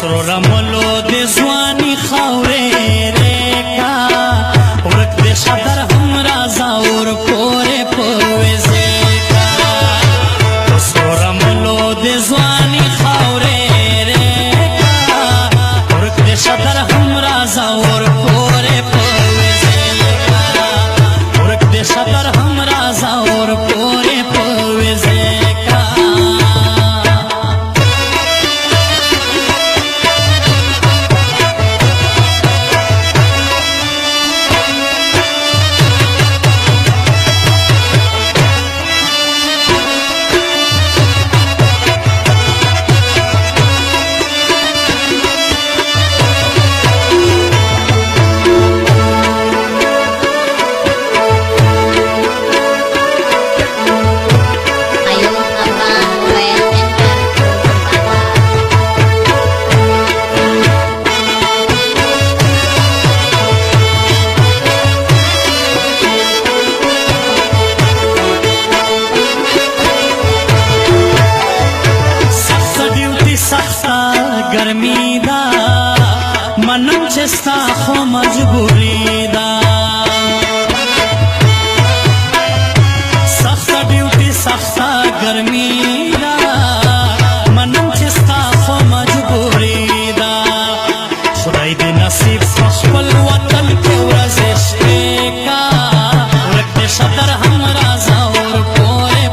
سرو رملو د ځواني خاورې ریکا ورک د شدر هم رازا ور پورې پوزې کا سرو رملو د ځواني خاورې ریکا ورک د شدر هم رازا ور پورې پوزې کا ورک د شدر هم رازا ور پورې پوزې کا गर्मी